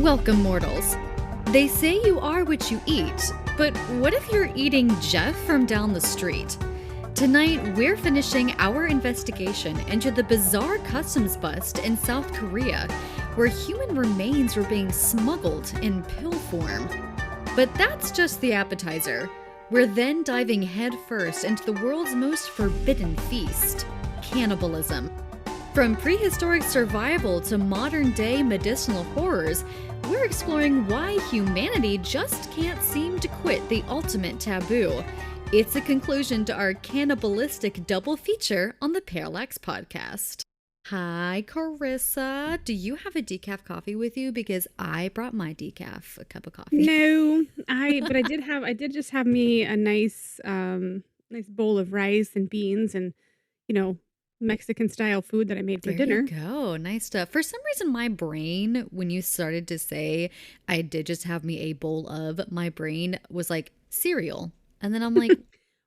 Welcome, mortals. They say you are what you eat, but what if you're eating Jeff from down the street? Tonight, we're finishing our investigation into the bizarre customs bust in South Korea, where human remains were being smuggled in pill form. But that's just the appetizer. We're then diving headfirst into the world's most forbidden feast, cannibalism. From prehistoric survival to modern-day medicinal horrors, we're exploring why humanity just can't seem to quit the ultimate taboo. It's a conclusion to our cannibalistic double feature on the Parallax Podcast. Hi, Karissa. Do you have a decaf coffee with you? Because I brought my decaf, a cup of coffee. No, but I did just have me a nice bowl of rice and beans and, Mexican style food that I made for dinner. There you go. Nice stuff. For some reason, my brain, when you started to say I did just have me a bowl of, my brain was like cereal. And then I'm like,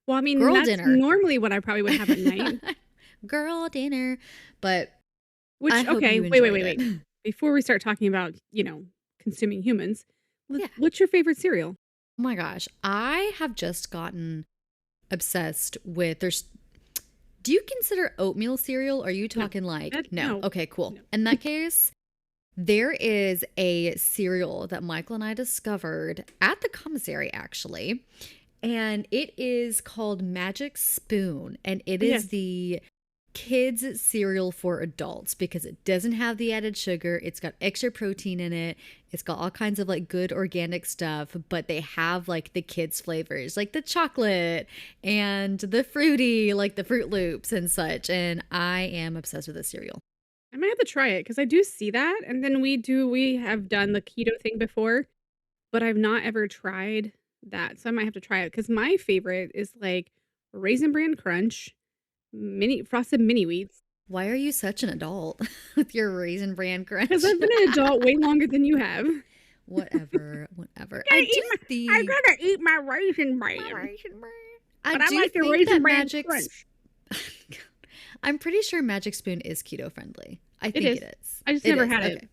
well, I mean, girl that's dinner. Normally what I probably would have at night. Girl dinner. But okay, wait. Before we start talking about, consuming humans, what's your favorite cereal? Oh my gosh. I have just gotten obsessed with, do you consider oatmeal cereal? Or are you talking no? Okay, cool. No. In that case, there is a cereal that Michael and I discovered at the commissary, actually. And it is called Magic Spoon. And it is the kids cereal for adults because it doesn't have the added sugar. It's got extra protein in it. It's got all kinds of good organic stuff, but they have the kids flavors, like the chocolate and the fruity, like the Fruit Loops and such. And I am obsessed with this cereal. I might have to try it because I do see that. And then we have done the keto thing before, but I've not ever tried that. So I might have to try it because my favorite is Raisin Bran Crunch, frosted mini wheats. Why are you such an adult with your Raisin Bran Crunch? Because I've been an adult way longer than you have. Whatever. I gotta eat my Raisin Bran. I like the Raisin Bran Crunch. I'm pretty sure Magic Spoon is keto friendly. I think it is. I just never had it. Okay.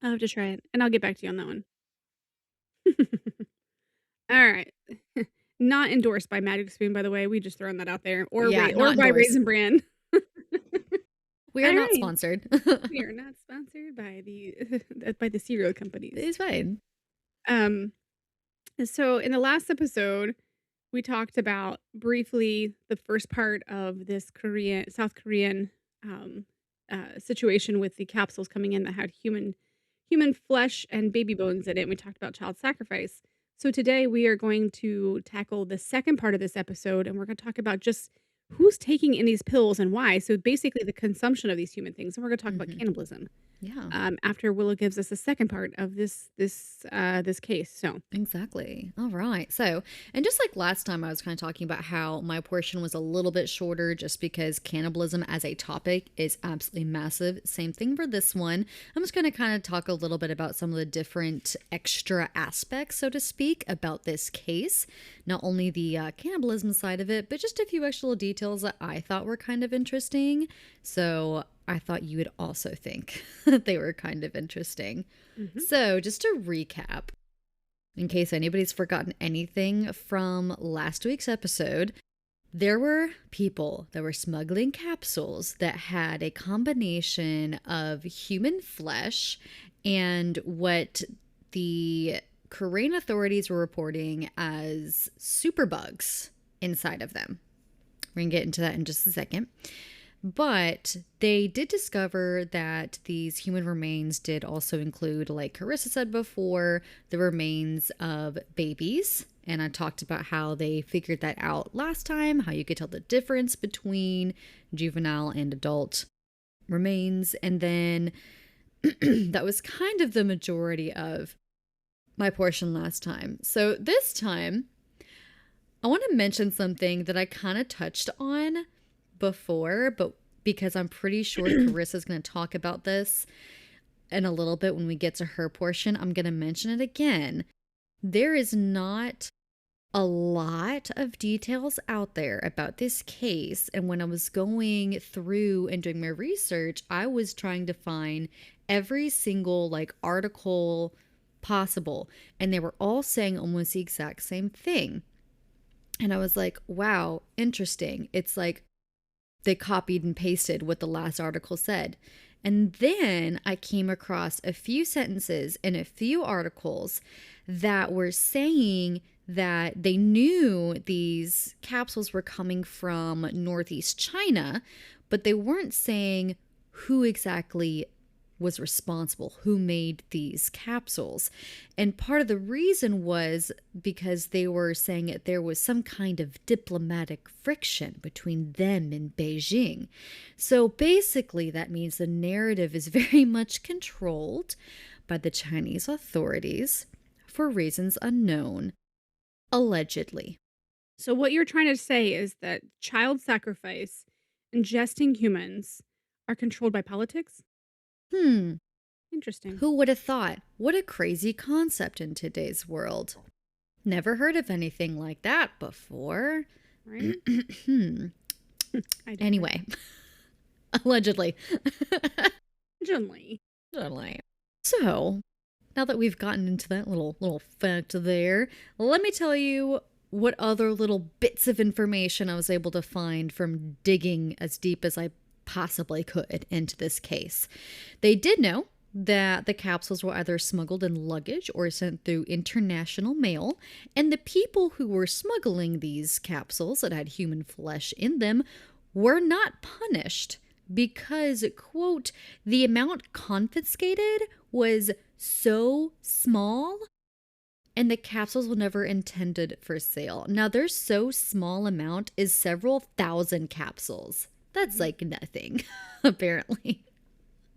I'll have to try it, and I'll get back to you on that one. All right. Not endorsed by Magic Spoon, by the way. We just throwing that out there. Or by Raisin Bran. We are not sponsored. We are not sponsored by the cereal companies. It's fine. So in the last episode, we talked about briefly the first part of this South Korean situation with the capsules coming in that had human flesh and baby bones in it. And we talked about child sacrifice. So today we are going to tackle the second part of this episode, and we're going to talk about just who's taking in these pills and why. So basically the consumption of these human things. And we're going to talk about cannibalism. Yeah. After Willow gives us the second part of this case. So exactly. All right. So, and just like last time, I was kind of talking about how my portion was a little bit shorter just because cannibalism as a topic is absolutely massive. Same thing for this one. I'm just going to kind of talk a little bit about some of the different extra aspects, so to speak, about this case. Not only the cannibalism side of it, but just a few extra details that I thought were kind of interesting. So I thought you would also think that they were kind of interesting. Mm-hmm. So just to recap, in case anybody's forgotten anything from last week's episode, there were people that were smuggling capsules that had a combination of human flesh and what the Korean authorities were reporting as superbugs inside of them. We're going to get into that in just a second. But they did discover that these human remains did also include, like Karissa said before, the remains of babies. And I talked about how they figured that out last time, how you could tell the difference between juvenile and adult remains. And then that was kind of the majority of my portion last time. So this time, I want to mention something that I kind of touched on before, but because I'm pretty sure Karissa's going to talk about this in a little bit when we get to her portion, I'm going to mention it again. There is not a lot of details out there about this case. And when I was going through and doing my research, I was trying to find every single like article possible. And they were all saying almost the exact same thing. And I was like, wow, interesting. It's like they copied and pasted what the last article said. And then I came across a few sentences in a few articles that were saying that they knew these capsules were coming from Northeast China, but they weren't saying who exactly was responsible, who made these capsules. And part of the reason was because they were saying that there was some kind of diplomatic friction between them and Beijing. So basically, that means the narrative is very much controlled by the Chinese authorities for reasons unknown, allegedly. So what you're trying to say is that child sacrifice, ingesting humans, are controlled by politics? Hmm, Interesting. who would have thought? What a crazy concept in today's world. Never heard of anything like that before. Right? Hmm. I did. Anyway, allegedly. Originally. Allegedly. So, now that we've gotten into that little fact there, let me tell you what other little bits of information I was able to find from digging as deep as I possibly could into this case. They did know that the capsules were either smuggled in luggage or sent through international mail, and the people who were smuggling these capsules that had human flesh in them were not punished because, quote, the amount confiscated was so small and the capsules were never intended for sale. Now, their so small amount is several thousand capsules. That's like nothing, apparently.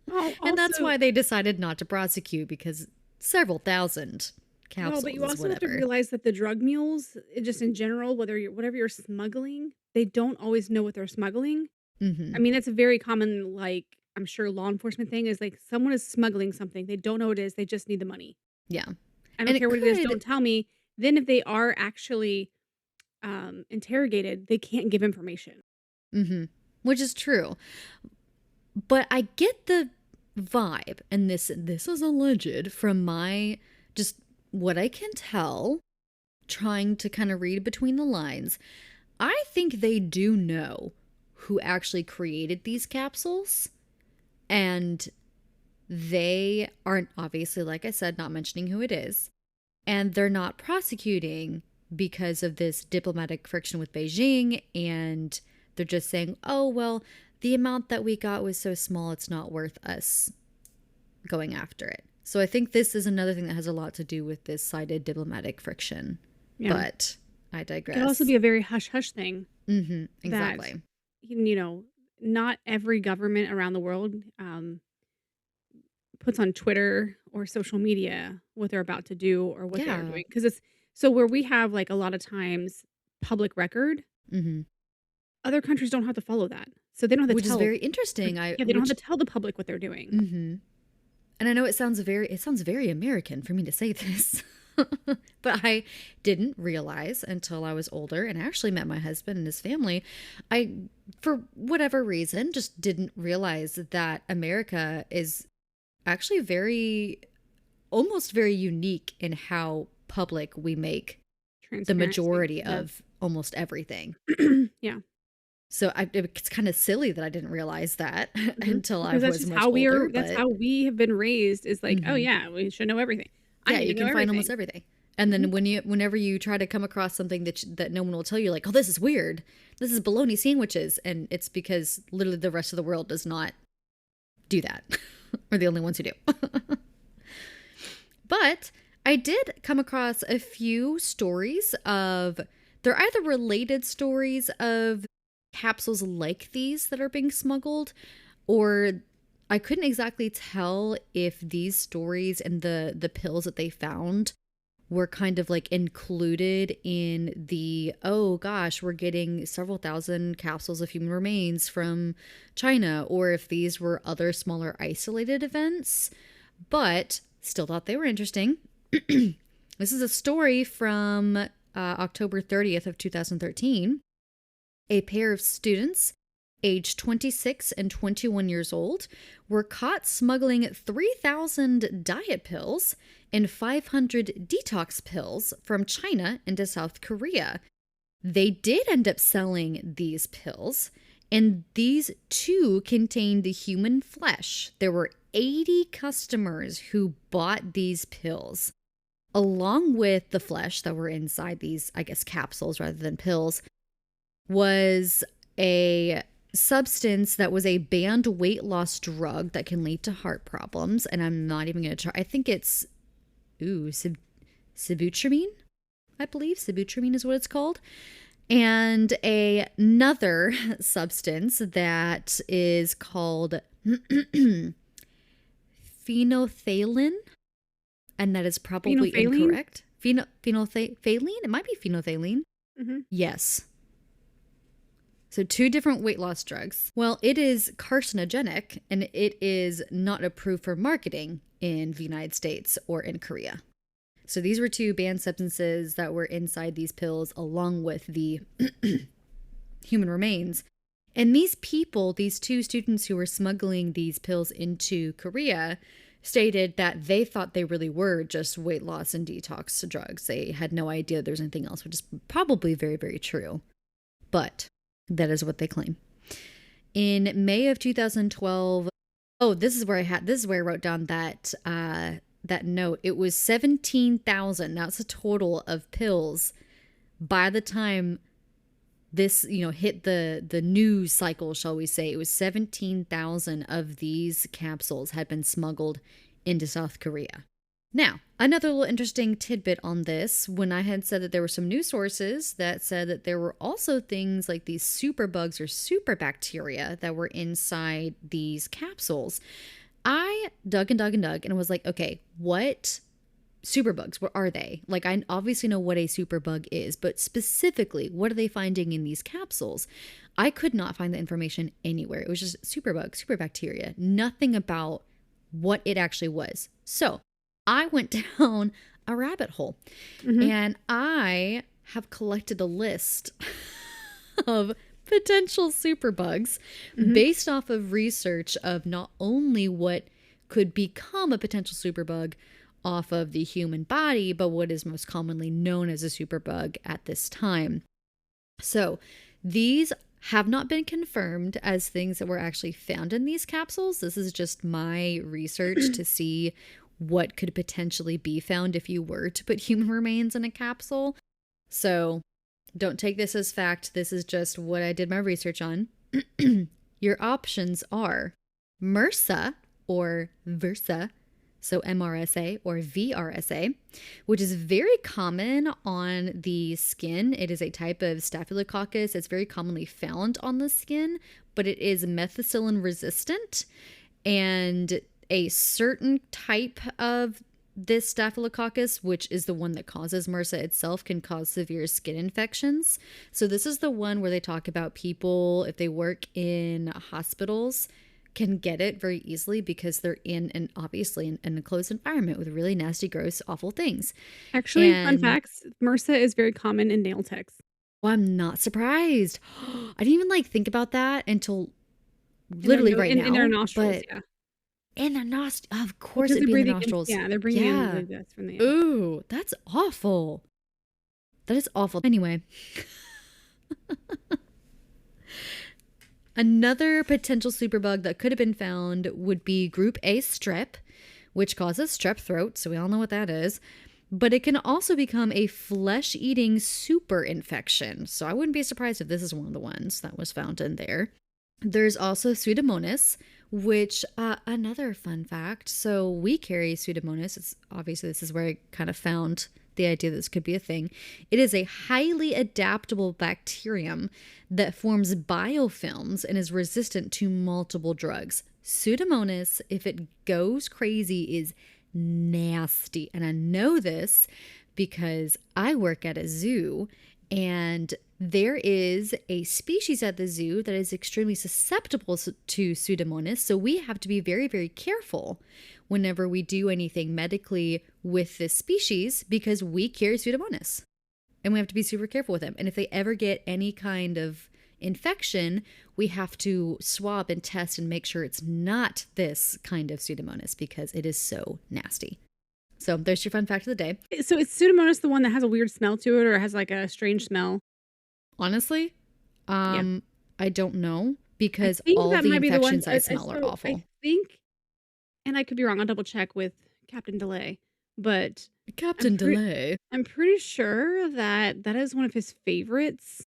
Oh, And that's also, why they decided not to prosecute, because several thousand capsules, but you also have to whatever. realize that the drug mules, just in general, whatever you're smuggling, they don't always know what they're smuggling. Mm-hmm. I mean, that's a very common, like, I'm sure law enforcement thing is like someone is smuggling something. They don't know what it is. They just need the money. Yeah. I don't And it care what it is. could, Don't tell me. Then if they are actually interrogated, they can't give information. mm-hmm, which is true. But I get the vibe, and this is alleged from my, just what I can tell, trying to kind of read between the lines. I think they do know who actually created these capsules, and they aren't, obviously, like I said, not mentioning who it is, and they're not prosecuting because of this diplomatic friction with Beijing, and they're just saying, oh, well, the amount that we got was so small, it's not worth us going after it. So I think this is another thing that has a lot to do with this cited diplomatic friction. Yeah. But I digress. It could also be a very hush-hush thing. Mm-hmm, exactly. That, you know, not every government around the world puts on Twitter or social media what they're about to do or what they're Yeah. doing. Because it's so where we have like a lot of times public record, Mm-hmm. other countries don't have to follow that. So they don't have to Which is tell. very interesting. Yeah, they don't have to tell the public what they're doing. Mm-hmm. And I know it sounds very American for me to say this. But I didn't realize until I was older and actually met my husband and his family. I, for whatever reason, just didn't realize that America is actually almost very unique in how public we make the majority of almost everything. Yeah. So it's kind of silly that I didn't realize that until I Because was much older. That's how we have been raised. Is like, oh Mhm. yeah, we should know everything. Yeah, you can find almost everything. And then whenever you try to come across something that no one will tell you, like, oh, this is weird, this is bologna sandwiches, and it's because literally the rest of the world does not do that. We're the only ones who do. But I did come across a few stories of, they're either related stories of capsules like these that are being smuggled, or I couldn't exactly tell if these stories and the pills that they found were kind of like included in the, oh gosh, we're getting several thousand capsules of human remains from China, or if these were other smaller isolated events, but still thought they were interesting. This is a story from October 30th of 2013, a pair of students aged 26 and 21 years old were caught smuggling 3,000 diet pills and 500 detox pills from China into South Korea. They did end up selling these pills, and these too contained the human flesh. There were 80 customers who bought these pills. Along with the flesh that were inside these, I guess, capsules rather than pills, was a substance that was a banned weight loss drug that can lead to heart problems. And I'm not even going to try. I think it's, sibutramine, I believe. Sibutramine is what it's called. And another substance that is called phenolphthalein. And that is probably incorrect. Phenolphthalein? It might be phenolphthalein. Mm-hmm. Yes. So 2 different weight loss drugs. Well, it is carcinogenic, and it is not approved for marketing in the United States or in Korea. So these were 2 banned substances that were inside these pills along with the human remains. And these people, these 2 students who were smuggling these pills into Korea, stated that they thought they really were just weight loss and detox drugs. They had no idea there was anything else, which is probably very, very true. But that is what they claim. In May of 2012, this is where I wrote down that that note. It was 17,000. That's a total of pills by the time this, hit the news cycle, shall we say. It was 17,000 of these capsules had been smuggled into South Korea. Now, another little interesting tidbit on this, when I had said that there were some news sources that said that there were also things like these superbugs or super bacteria that were inside these capsules, I dug and was like, okay, what superbugs, what are they? Like, I obviously know what a superbug is, but specifically, what are they finding in these capsules? I could not find the information anywhere. It was just superbug, super bacteria, nothing about what it actually was. So I went down a rabbit hole, and I have collected a list of potential superbugs based off of research of not only what could become a potential superbug off of the human body, but what is most commonly known as a superbug at this time. So these have not been confirmed as things that were actually found in these capsules. This is just my research to see what could potentially be found if you were to put human remains in a capsule. So don't take this as fact. This is just what I did my research on. Your options are MRSA or VRSA, so MRSA or VRSA, which is very common on the skin. It is a type of staphylococcus. It's very commonly found on the skin, but it is methicillin resistant, and a certain type of this staphylococcus, which is the one that causes MRSA itself, can cause severe skin infections. So this is the one where they talk about people, if they work in hospitals, can get it very easily because they're in an enclosed environment with really nasty, gross, awful things. Actually, fun facts, MRSA is very common in nail techs. Well, I'm not surprised. I didn't even think about that until literally right now. In their nostrils, yeah. In the nostrils, of course, it'd be in the nostrils. They're bringing in the from the Ooh, that's awful. That is awful. Anyway. Another potential superbug that could have been found would be group A strep, which causes strep throat, so we all know what that is. But it can also become a flesh-eating super infection, so I wouldn't be surprised if this is one of the ones that was found in there. There's also Pseudomonas, which, another fun fact, so we carry Pseudomonas. It's obviously, this is where I kind of found the idea that this could be a thing. It is a highly adaptable bacterium that forms biofilms and is resistant to multiple drugs. Pseudomonas, if it goes crazy, is nasty. And I know this because I work at a zoo, and there is a species at the zoo that is extremely susceptible to Pseudomonas. So we have to be very, very careful whenever we do anything medically with this species because we carry Pseudomonas. and we have to be super careful with them. And if they ever get any kind of infection, we have to swab and test and make sure it's not this kind of Pseudomonas because it is so nasty. So there's your fun fact of the day. So is Pseudomonas the one that has a weird smell to it or has like a strange smell? Honestly, Yeah. I don't know I because think all that the might be the one infections I smell are I awful. think, and I could be wrong, I'll double check with Captain Delay, but I'm Captain pretty Delay. I'm pretty sure that that is one of his favorites,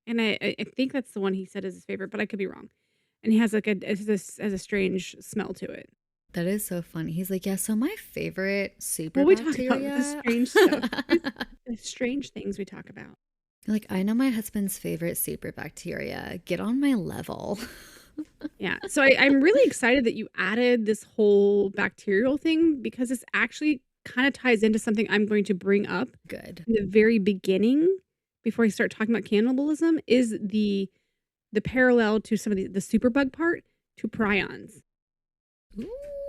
and I think that's the one he said is his favorite, but I could be wrong. And he has like has a strange smell to it. That is so funny. He's like, yeah, so my favorite Well, super we talk about the bacteria. strange stuff. The strange things we talk about. Like, I know my husband's favorite super bacteria. Get on my level. Yeah. So I'm really excited that you added this whole bacterial thing because this actually kind of ties into something I'm going to bring up Good. in the very beginning before I start talking about cannibalism is the parallel to some of the superbug part to prions. Ooh,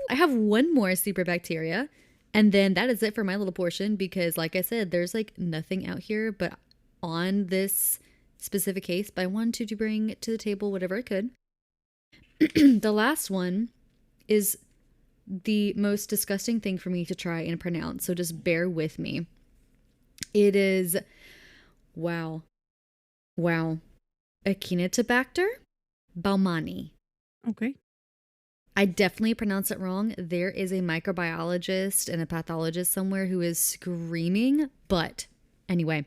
I have one more super bacteria, and then that is it for my little portion because, like I said, there's like nothing out here but on this specific case. But I wanted to bring to the table whatever I could. The last one is the most disgusting thing for me to try and pronounce, so just bear with me. It is, wow, wow, Acinetobacter baumannii. Okay. I definitely pronounce it wrong. There is a microbiologist and a pathologist somewhere who is screaming, but anyway,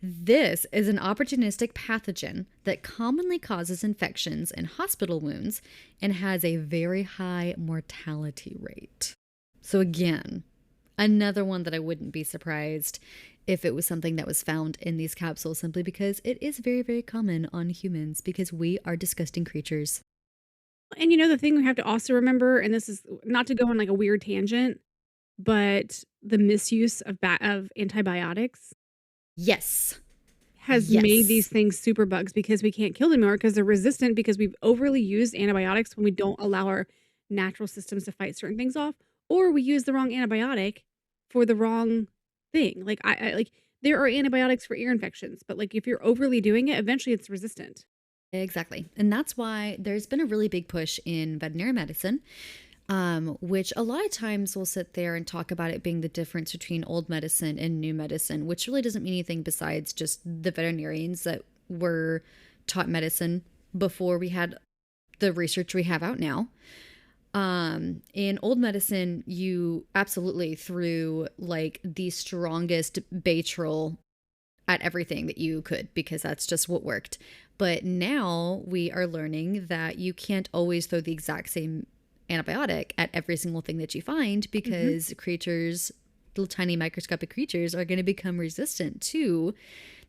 this is an opportunistic pathogen that commonly causes infections and hospital wounds and has a very high mortality rate. So again, another one that I wouldn't be surprised if it was something that was found in these capsules simply because it is very, very common on humans because we are disgusting creatures. And you know the thing we have to also remember, and this is not to go on like a weird tangent, but the misuse of of antibiotics Yes. has made these Yes. things super bugs because we can't kill them anymore because they're resistant because we've overly used antibiotics when we don't allow our natural systems to fight certain things off, or we use the wrong antibiotic for the wrong thing. Like I like there are antibiotics for ear infections, but like if you're overly doing it, eventually it's resistant. Exactly. And that's why there's been a really big push in veterinary medicine, which a lot of times we'll sit there and talk about it being the difference between old medicine and new medicine, which really doesn't mean anything besides just the veterinarians that were taught medicine before we had the research we have out now. In old medicine, you absolutely threw like the strongest Baytril at everything that you could because that's just what worked. But now we are learning that you can't always throw the exact same antibiotic at every single thing that you find Mhm. because creatures, little tiny microscopic creatures, are going to become resistant to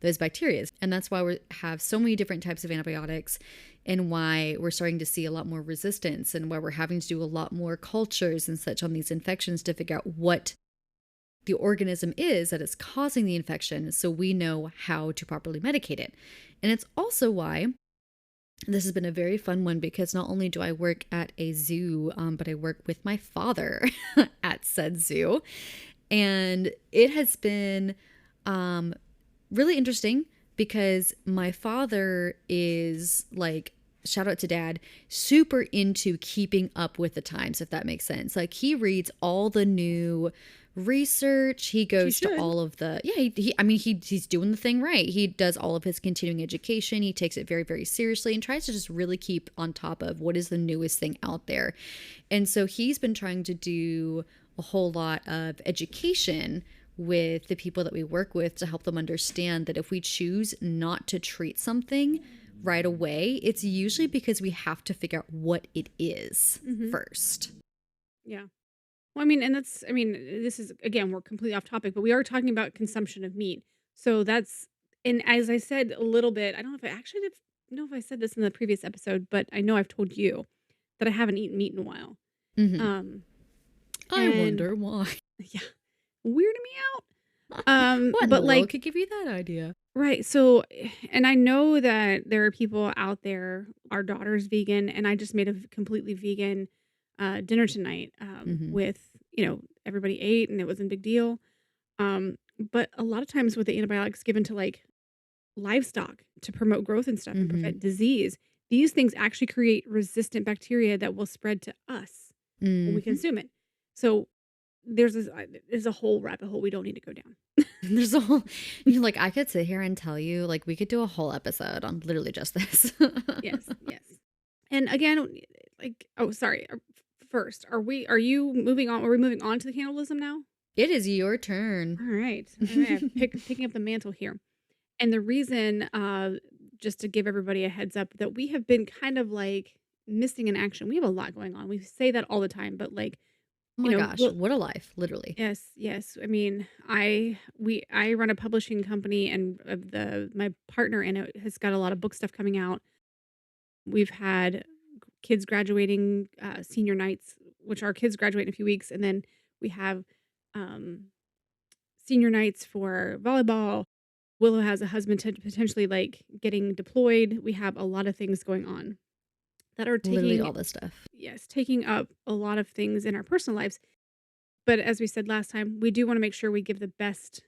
those bacteria. And that's why we have so many different types of antibiotics and why we're starting to see a lot more resistance and why we're having to do a lot more cultures and such on these infections to figure out what the organism is that is causing the infection so we know how to properly medicate it. And it's also why this has been a very fun one because not only do I work at a zoo, but I work with my father at said zoo. And it has been really interesting because my father is like, shout out to dad, super into keeping up with the times, if that makes sense. Like he reads all the new research. He Which you goes to should. all of the, yeah, I mean, he's doing the thing right. He does all of his continuing education. He takes it very, very seriously and tries to just really keep on top of what is the newest thing out there. And so he's been trying to do a whole lot of education with the people that we work with to help them understand that if we choose not to treat something right away, it's usually because we have to figure out what it is Mhm. first. Yeah. Well, I mean, and that's I mean, this is again, we're completely off topic, but we are talking about consumption of meat. So that's and as I said a little bit, I don't know if I actually know if I said this in the previous episode, but I know I've told you that I haven't eaten meat in a while. Hmm. Um, I and wonder why. yeah, weirding me out. What in the But world like could give you that idea? right, so and I know that there are people out there, our daughter's vegan, and I just made a completely vegan dinner tonight Hmm. with, everybody ate and it wasn't a big deal. But a lot of times with the antibiotics given to, like, livestock to promote growth and stuff and Mhm. prevent disease, these things actually create resistant bacteria that will spread to us when we Mhm. consume it. So there's a whole rabbit hole we don't need to go down. There's a whole like, I could sit here and tell you, like, we could do a whole episode on literally just this. Yes, yes. And again, like, oh, sorry. First, are you moving on? Are we moving on to the cannibalism now? It is your turn. All right. All right. Picking up the mantle here. And the reason, just to give everybody a heads up, that we have been kind of like missing in action. We have a lot going on. We say that all the time, but like, Oh my gosh, well, what a life, literally. yes, yes. I mean, I run a publishing company, and my partner in it has got a lot of book stuff coming out. We've had kids graduating, senior nights, which our kids graduate in a few weeks, and then we have um, senior nights for volleyball. Willow has a husband potentially like getting deployed. We have a lot of things going on that are Literally taking, all this stuff. yes, taking up a lot of things in our personal lives. But as we said last time, we do want to make sure we give the best,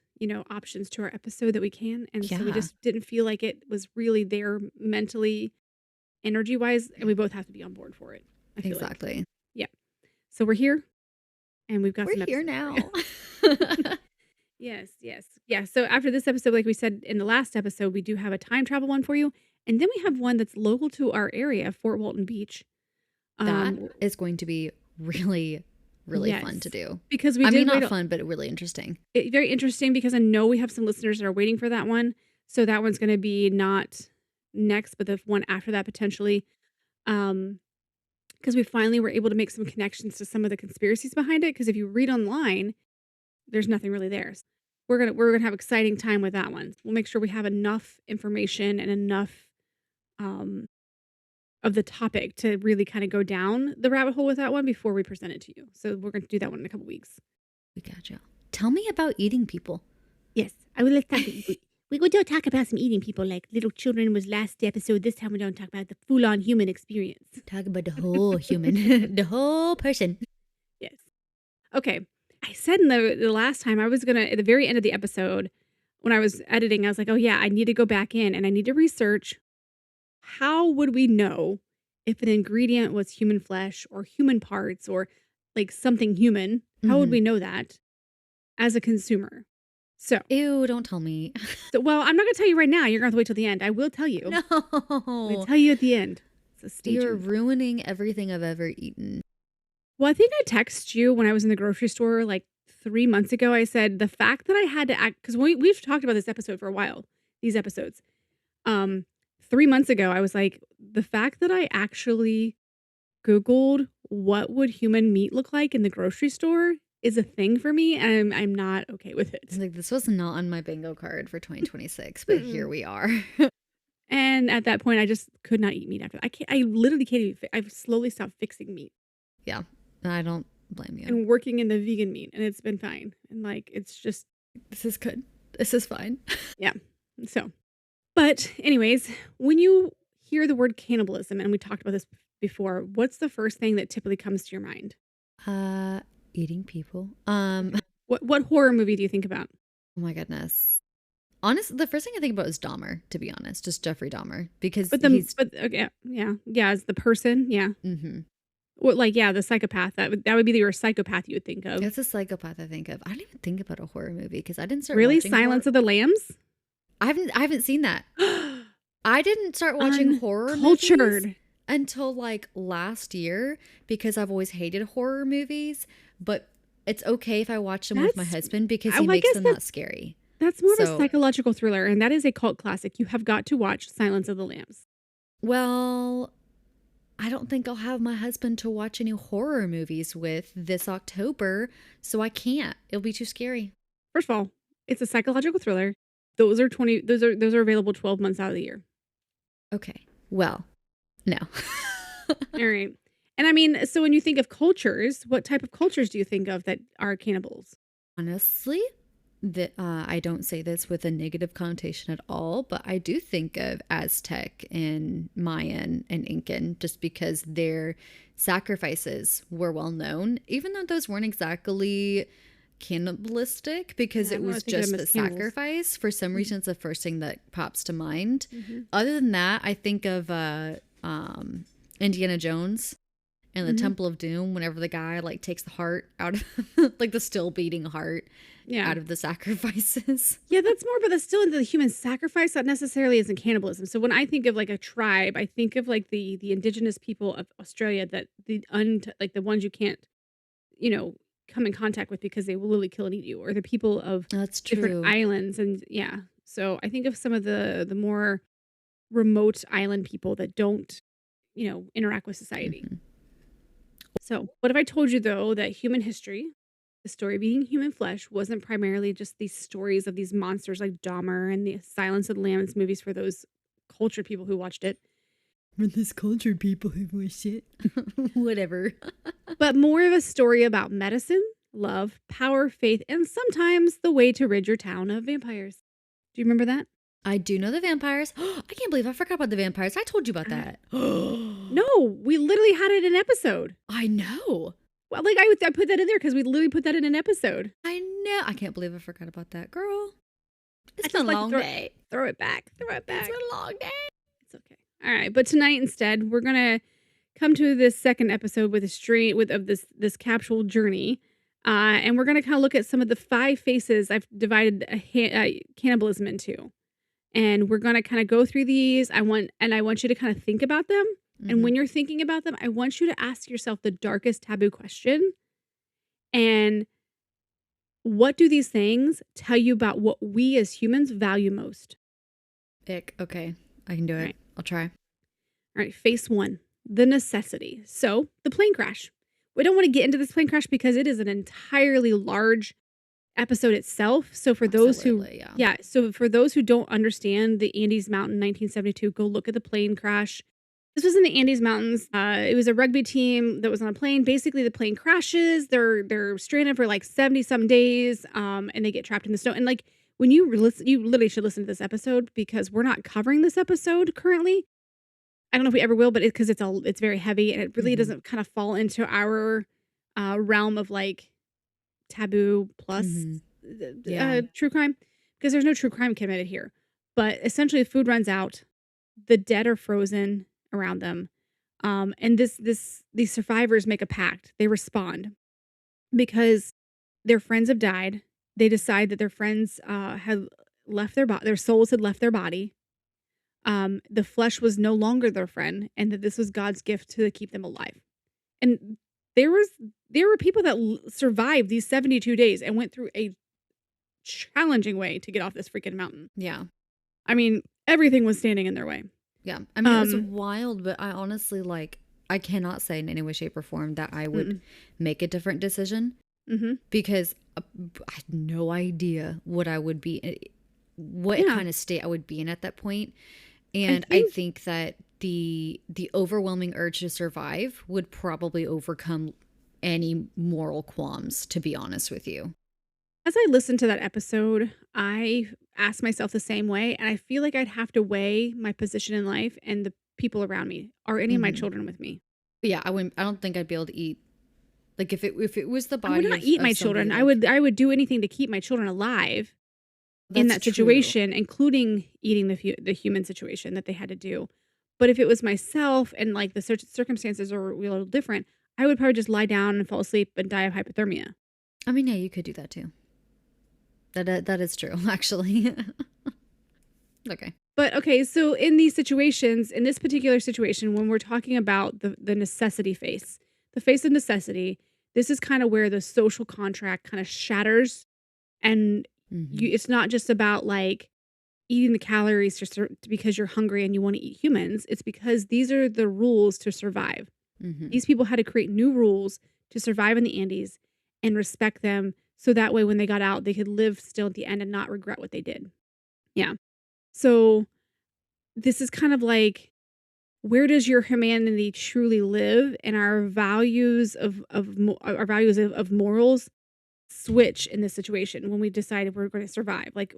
options to our episode that we can. And so we Yeah, just didn't feel like it was really there mentally, energy wise, and we both have to be on board for it. I feel like. exactly. Yeah. So we're here and we've got We're some here episodes for you. now. Yes, yes. Yeah, so after this episode, like we said in the last episode, we do have a time travel one for you, and then we have one that's local to our area, Fort Walton Beach. That W is going to be really, really fun to yes, do. because we I mean, did not wait a fun, but really interesting. very interesting because I know we have some listeners that are waiting for that one, so that one's gonna be not next, but the one after that potentially, um, because we finally were able to make some connections to some of the conspiracies behind it. Because if you read online, there's nothing really there. We're gonna have exciting time with that one. We'll make sure we have enough information and enough, um, of the topic to really kinda go down the rabbit hole with that one before we present it to you. So we're gonna do that one in a couple weeks. We got you. Tell me about eating people. Yes, I will. Let's talk. We go to talk about some eating people like little children was last episode. This time we don't talk about the full-on human experience. Talk about the whole human, the whole person. Yes. Okay. I said in the last time I was gonna at the very end of the episode when I was editing, I was like, "Oh yeah, I need to go back in and I need to research how would we know if an ingredient was human flesh or human parts or like something human? How would Hmm. we know that as a consumer?" So, Ew, don't tell me. well, I'm not gonna tell you right now. You're gonna have to wait till the end. I will tell you. I'm gonna No. tell you at the end. So stay You're tuned. ruining everything I've ever eaten. Well, I think I texted you when I was in the grocery store like 3 months ago. I said the fact that I had to act because we've talked about this episode for a while. These episodes. Um, 3 months ago, I was like, the fact that I actually Googled what would human meat look like in the grocery store is a thing for me, and I'm not okay with it. Like, this was not on my bingo card for 2026, but here Mm-mm. we are. And at that point, I just could not eat meat after that. I literally can't even I've slowly stopped fixing meat Yeah, I don't blame you. and working in the vegan meat, and it's been fine. And, like, it's just This is good. This is fine. yeah. So, but anyways, when you hear the word cannibalism, and we talked about this before, what's the first thing that typically comes to your mind? Uh, Eating people. Okay. What horror movie do you think about? Oh my goodness. Honestly, the first thing I think about is Dahmer, to be honest, just Jeffrey Dahmer, because he's. Okay, yeah, as the person, yeah. Hmm. What, like, yeah, the psychopath. That would be your psychopath you would think of. That's a psychopath I think of. I don't even think about a horror movie because I didn't start Really, watching Silence horror. of the Lambs. I haven't seen that. I didn't start watching horror movies Uncultured. until like last year because I've always hated horror movies, but it's okay if I watch them with my That's husband because I he well, I makes guess them not scary. that's more of a So, psychological thriller, and that is a cult classic. You have got to watch Silence of the Lambs. well, I don't think I'll have my husband to watch any horror movies with this October, so I can't. It'll be too scary. First of all, it's a psychological thriller. Those are available 12 months out of the year. Okay. Well, no. All right. And I mean, so when you think of cultures, what type of cultures do you think of that are cannibals? Honestly, I don't say this with a negative connotation at all, but I do think of Aztec and Mayan and Incan just because their sacrifices were well known, even though those weren't exactly cannibalistic because Yeah, I it don't really was think of them just as the cannibals. sacrifice. For some Mhm, reason, it's the first thing that pops to mind. mhm, Other than that, I think of Indiana Jones and the mhm. Temple of Doom whenever the guy like takes the heart out of like the still beating heart Yeah. out of the sacrifices. Yeah, that's more, but that's still in the human sacrifice, that necessarily isn't cannibalism. So when I think of, like, a tribe, I think of, like, the indigenous people of Australia that like, the ones you can't, you know, come in contact with because they will literally kill and eat you, or the people of That's different true. islands, and yeah. So I think of some of the more remote island people that don't, interact with society. Hmm. So, what if I told you, though, that human history, the story being human flesh, wasn't primarily just these stories of these monsters like Dahmer and the Silence of the Lambs movies for those cultured people who watched it, For this cultured people who wish it. Whatever. but more of a story about medicine, love, power, faith, and sometimes the way to rid your town of vampires. Do you remember that? I do know the vampires. I can't believe I forgot about the vampires. I told you about Uh, that. no, we literally had it in an episode. I know. Well, like I put that in there because we literally put that in an episode. I know. I can't believe I forgot about that. Girl, it's I been just a like to long day. throw it back, throw it It's back. been a long day. It's okay. All right, but tonight instead, we're gonna come to this second episode with a stream with of this capsule journey, and we're gonna kind of look at some of the five faces I've divided cannibalism into, and we're gonna kind of go through these. I want you to kind of think about them, and Hmm. when you're thinking about them, I want you to ask yourself the darkest taboo question, and what do these things tell you about what we as humans value most? Ick. Okay. I can do All it. right. I'll try. All right, face one, the necessity. So, the plane crash. We don't want to get into this plane crash because it is an entirely large episode itself. So, for those who, Absolutely. Yeah. yeah, so for those who don't understand the Andes Mountain 1972, go look at the plane crash. This was in the Andes Mountains. It was a rugby team that was on a plane. Basically, the plane crashes. They're stranded for like 70 some days, and they get trapped in the snow. And like when you literally should listen to this episode because we're not covering this episode currently. I don't know if we ever will, but it's very heavy and it really Hmm. doesn't kind of fall into our, realm of, like, taboo plus, Hmm. Yeah. true crime, because there's no true crime committed here. But essentially, food runs out, the dead are frozen around them, and these survivors make a pact. They respond because their friends have died. They decide that their friends, had left their souls had left their body. The flesh was no longer their friend, and that this was God's gift to keep them alive. And there was there were people that survived these 72 days and went through a challenging way to get off this freaking mountain. Yeah. I mean, everything was standing in their way. Yeah. I mean, it was Um, wild, but I honestly like, I cannot say in any way, shape, or form that I would mm-mm, make a different decision mhm. because I had no idea what I would be, what Yeah, kind of state I would be in at that point. I And I think think that the overwhelming urge to survive would probably overcome any moral qualms, to be honest with you. as I listened to that episode, I asked myself the same way, and I feel like I'd have to weigh my position in life and the people around me. Are any of my Hmm. children with me? Yeah, I wouldn't. I don't think I'd be able to eat. Like if it was the I would body not eat of my somebody children. like I would do anything to keep my children alive in that's that true. situation, including eating the human situation that they had to do. But if it was myself and, like, the circumstances are a little different, I would probably just lie down and fall asleep and die of hypothermia. I mean, yeah, you could do that too. That is true, actually. Okay. But, okay, so in these situations, in this particular situation, when we're talking about the necessity face, the face of necessity, this is kinda where the social contract kinda shatters, and Hmm. it's not just about, like, eating the calories just because you're hungry and you wanna eat humans, it's because these are the rules to survive. Hmm. These people had to create new rules to survive in the Andes and respect them so that way when they got out, they could live still at the end and not regret what they did. Yeah. So this is kind of like, where does your humanity truly live, and our values our values of morals switch in this situation when we decided we're going to survive? Like,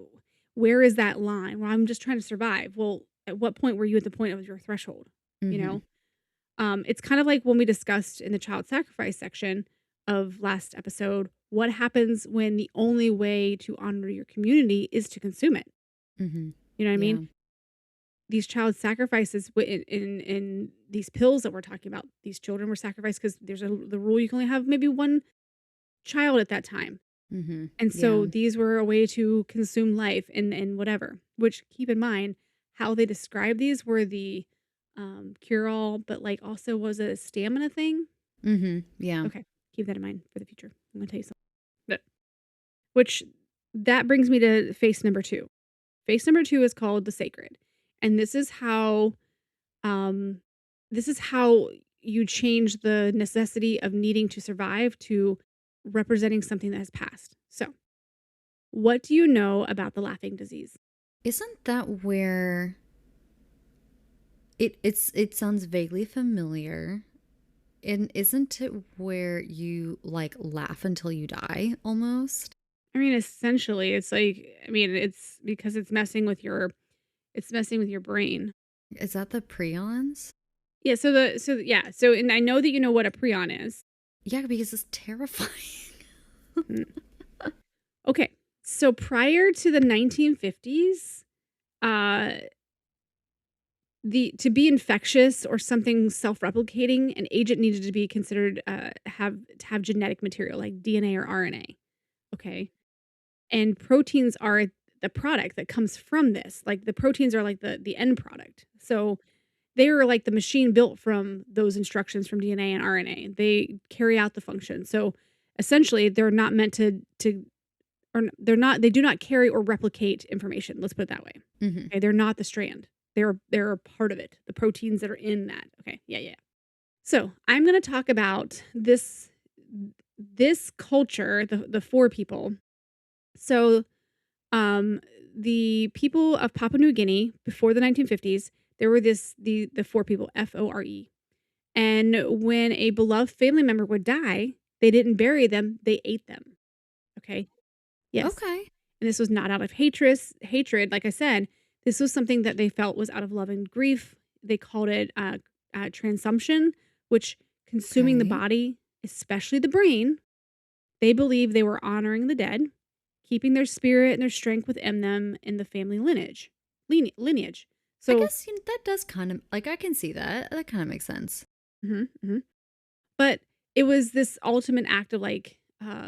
where is that line? Well, I'm just trying to survive. Well, at what point were you at the point of your threshold? You Hmm. know, it's kind of like when we discussed in the child sacrifice section. of last episode, what happens when the only way to honor your community is to consume it? Mm-hmm. You know what I mean? Yeah. These child sacrifices in these pills that we're talking about, these children were sacrificed because there's the rule you can only have maybe one child at that time. Mm-hmm. And so Yeah. these were a way to consume life and whatever, which keep in mind how they described these were the cure all, but like also was a stamina thing. Mm-hmm. Yeah. Okay, keep that in mind for the future. I'm gonna tell you something. But, which that brings me to face number two. Face number two is called the sacred. And um this is how you change the necessity of needing to survive to representing something that has passed. So, what do you know about the laughing disease? Isn't that where it sounds vaguely familiar? And isn't it where you like laugh until you die almost? I mean, essentially, it's like I mean, it's because it's messing with your brain. Is that the prions? Yeah, yeah, so and I know that you know what a prion is. Yeah, because it's terrifying. Mm. Okay. So prior to the 1950s, uh the to be infectious or something self-replicating, an agent needed to be considered to have genetic material like DNA or RNA. Okay. And proteins are the product that comes from this. Like the proteins are like the end product. So they are like the machine built from those instructions from DNA and RNA. They carry out the function. So essentially they're not meant to or they're not they do not carry or replicate information. Let's put it that way. Hmm. Okay, they're not the strand. They're a part of it. The proteins that are in that. Okay. Yeah, yeah. So, I'm going to talk about this culture, the four people. So, um, the people of Papua New Guinea before the 1950s, there were the four people, FORE. And when a beloved family member would die, they didn't bury them, they ate them. Okay? Yes. Okay. And this was not out of hatred, like I said, this was something that they felt was out of love and grief. They called it transsumption, which consuming the Okay. body, especially the brain. They believed they were honoring the dead, keeping their spirit and their strength within them in the family lineage. I So, guess that does kind of like I can see that. That kind of makes sense. mhm, mhm. But it was this ultimate act of like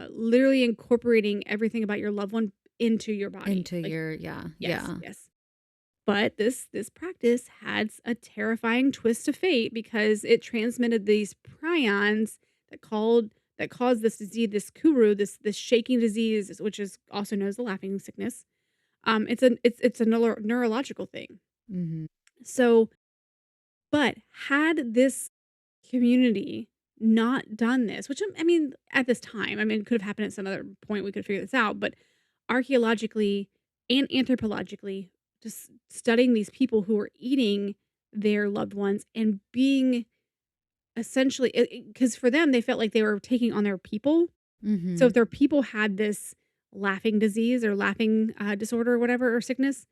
literally incorporating everything about your loved one into your body. Into Like, your yeah, yes, yeah. yes. But this practice had a terrifying twist of fate because it transmitted these prions that caused this disease, this kuru, this shaking disease, which is also known as the laughing sickness. It's a neurological thing. Hmm. So, but had this community not done this, which I mean, at this time, I mean, it could have happened at some other point. We could figure this out, but archaeologically and anthropologically, just studying these people who were eating their loved ones and being essentially, because for them, they felt like they were taking on their people. So Hmm. if their people had this laughing disease or laughing disorder or whatever, or sickness,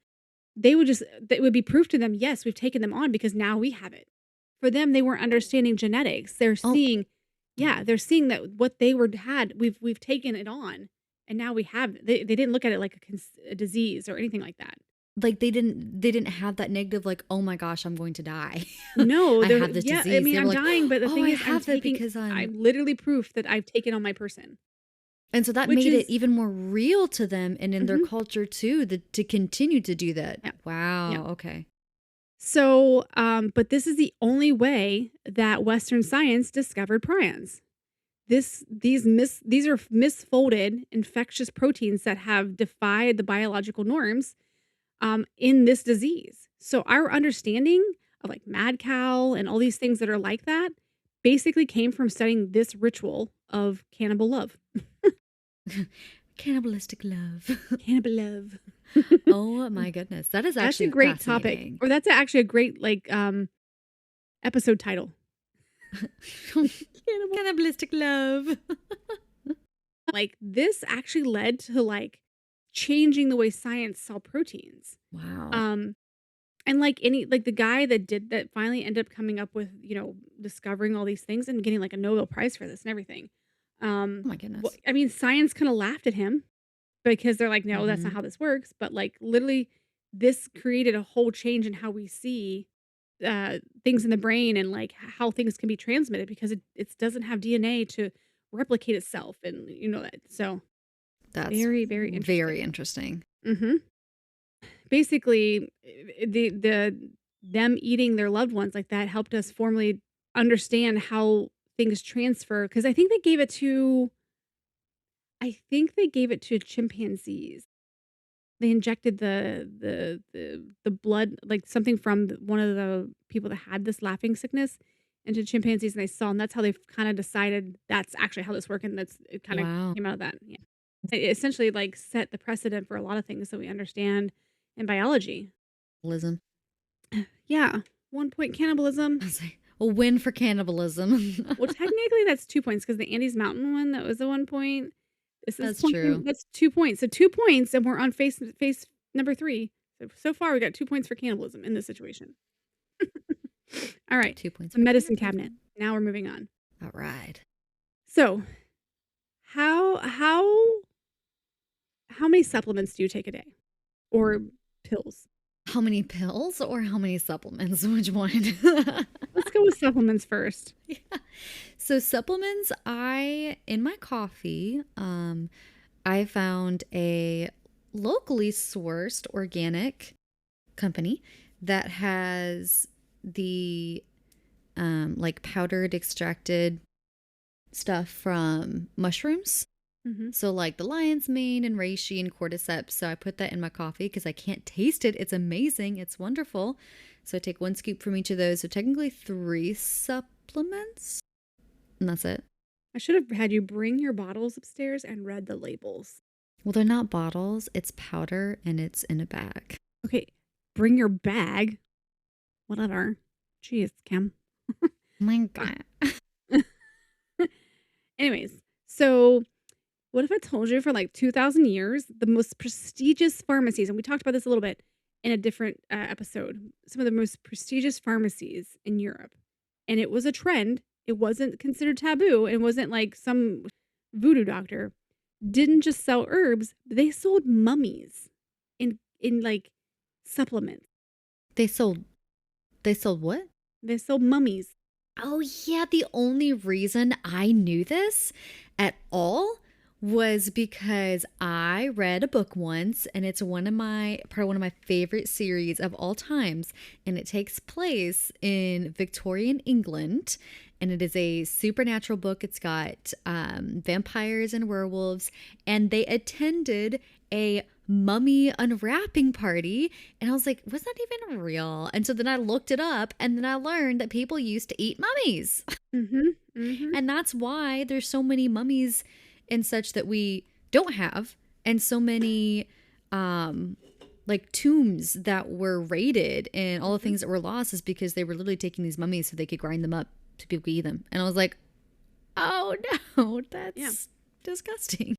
that would be proof to them, yes, we've taken them on because now we have it. For them, they weren't understanding genetics. Oh, They're seeing that what they were had, we've taken it on, and now we have it. They didn't look at it like a disease or anything like that. like they didn't have that negative like, "Oh my gosh, I'm going to die. No, I there have this yeah, I disease." mean, They were I'm like, dying, but the "Oh, thing I is have it because I'm." I'm literally proof that I've taken on my person, And so that which made it is even more real to them and in their mhm, culture too, to continue to do that. yeah, yeah. Wow, okay. So, but this is the only way that Western science discovered prions. These are misfolded infectious proteins that have defied the biological norms in this disease. So our understanding of like mad cow and all these things that are like that basically came from studying this ritual of cannibal love. Cannibalistic love. Cannibal love. Oh my goodness. That is That's a actually great topic, fascinating. or that's actually a great like episode title. Cannibal. Cannibalistic love. Like this actually led to like changing the way science saw proteins. Wow. Um And like any like the guy that finally ended up coming up with, discovering all these things and getting like a Nobel Prize for this and everything. Oh my goodness. I mean, science kinda laughed at him because they're like, "No, that's not Hmm. how this works," but, like, literally, this created a whole change in how we see, things in the brain and, like, how things can be transmitted because it doesn't have DNA to replicate itself and that. So, That's very, very very interesting. interesting. Mhm. Basically, them eating their loved ones like that helped us formally understand how things transfer. Because I think they gave it to chimpanzees. They injected the blood, like, something from one of the people that had this laughing sickness into chimpanzees, and they saw and that's how they've kinda decided that's actually how this worked, and it kinda Wow. came out of that, yeah. It essentially, like, set the precedent for a lot of things that we understand in biology. Cannibalism. Yeah, 1 point cannibalism. I was like, a win for cannibalism. Well, technically, that's 2 points because the Andes Mountain one, that was a 1 point. This is That's true. that's 2 points. So 2 points, and we're on face number 3. So far, we got 2 points for cannibalism in this situation. All right, 2 points the for medicine cabinet. cannibalism. Now we're moving on. All right. So, how many supplements do you take a day? Or pills? How many pills or how many supplements? Which one? Let's go with supplements first. Yeah. So supplements, in my coffee, I found a locally sourced organic company that has the like powdered extracted stuff from mushrooms. Mhm. So like the lion's mane and reishi and cordyceps. So I put that in my coffee because I can't taste it. It's amazing. It's wonderful. So I take 1 scoop from each of those. So technically 3 supplements. And that's it. I should have had you bring your bottles upstairs and read the labels. Well, they're not bottles. It's powder and it's in a bag. Okay, bring your bag. Whatever. Jeez, Kim. Oh my Ah. God. Anyways, so what if I told you for like 2,000 years, the most prestigious pharmacies, and we talked about this a little bit in a different episode, some of the most prestigious pharmacies in Europe. And it was a trend. It wasn't considered taboo. It wasn't like some voodoo doctor didn't just sell herbs, they sold mummies in like supplements. They sold they sold what? They sold mummies. Oh yeah, the only reason I knew this at all was because I read a book once and it's one of my favorite series of all times, and it takes place in Victorian England, and it is a supernatural book. It's got vampires and werewolves, and they attended a mummy unwrapping party, and I was like, was that even real? And so then I looked it up, and then I learned that people used to eat mummies. Mhm. Mhm. And that's why there's so many mummies and such that we don't have, and so many um like tombs that were raided and all the Mhm. things that were lost is because they were literally taking these mummies so they could grind them up so people could eat them. And I was like, oh no, Yeah. that's disgusting.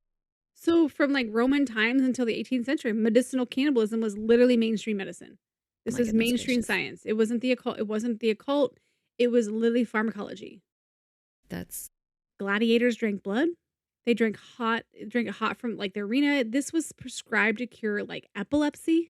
So from like Roman times until the 18th century, medicinal cannibalism was literally mainstream medicine. This My is goodness mainstream gracious. science. It wasn't the occult. It wasn't the occult. It was literally pharmacology. That's Gladiators drank blood. They drank it hot from like the arena. This was prescribed to cure like epilepsy.